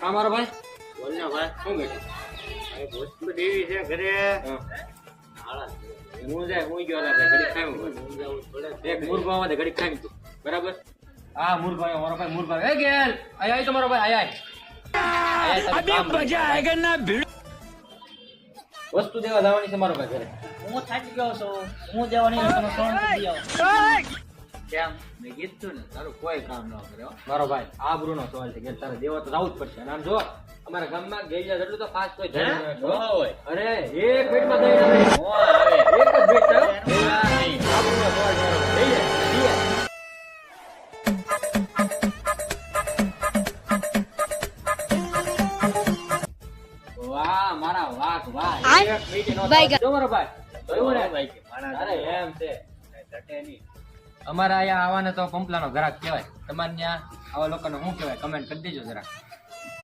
કા મારો ભાઈ બોલ ને ભાઈ. શું બેઠું અરે ભૂત દેવી છે ઘરે. હાલા હું જાય હું ગયો આપણે ઘડી ખાયું હું જવું પડે. એક મુરગા માં ઘડી ખાઈ તું બરાબર હા મુરગા મારો ભાઈ મુરગા એ ગેલ આય તમારો ભાઈ આય અભી મજા આયેગા ના ભીડ વસ્તુ દેવા જવાની છે મારો ભાઈ ઘરે હું થાકી ગયો છું. હું દેવાની તમે સોન કરી આવો. કેમ મેં કીધું ને તારું કોઈ કામ ન કરે હો. મારો ભાઈ આબરૂનો સવાલ છે કે તારે દેવા તો જવું જ પડશે અને આમ જો અમારા ગામમાં ગેલિયા જેટલું તો ફાસ્ટ કોઈ ધણી ન હોય. અરે એક મિનિટમાં દઈ દે એક જ મિનિટ થયો આબરૂનો સવાલ છે મારો ભાઈ. લઈ લે વાહ મારા વાહ વાહ એક મિનિટ નો જો મારો ભાઈ જોયું ને ભાઈ કે માણસ અરે એમ છે ઘટે નહીં. અમારા અહીંયા આવવાને તો પંપલાનો ગ્રાહક કહેવાય તમારે ત્યાં આવા લોકોને શું કહેવાય કમેન્ટ કરી દેજો જરા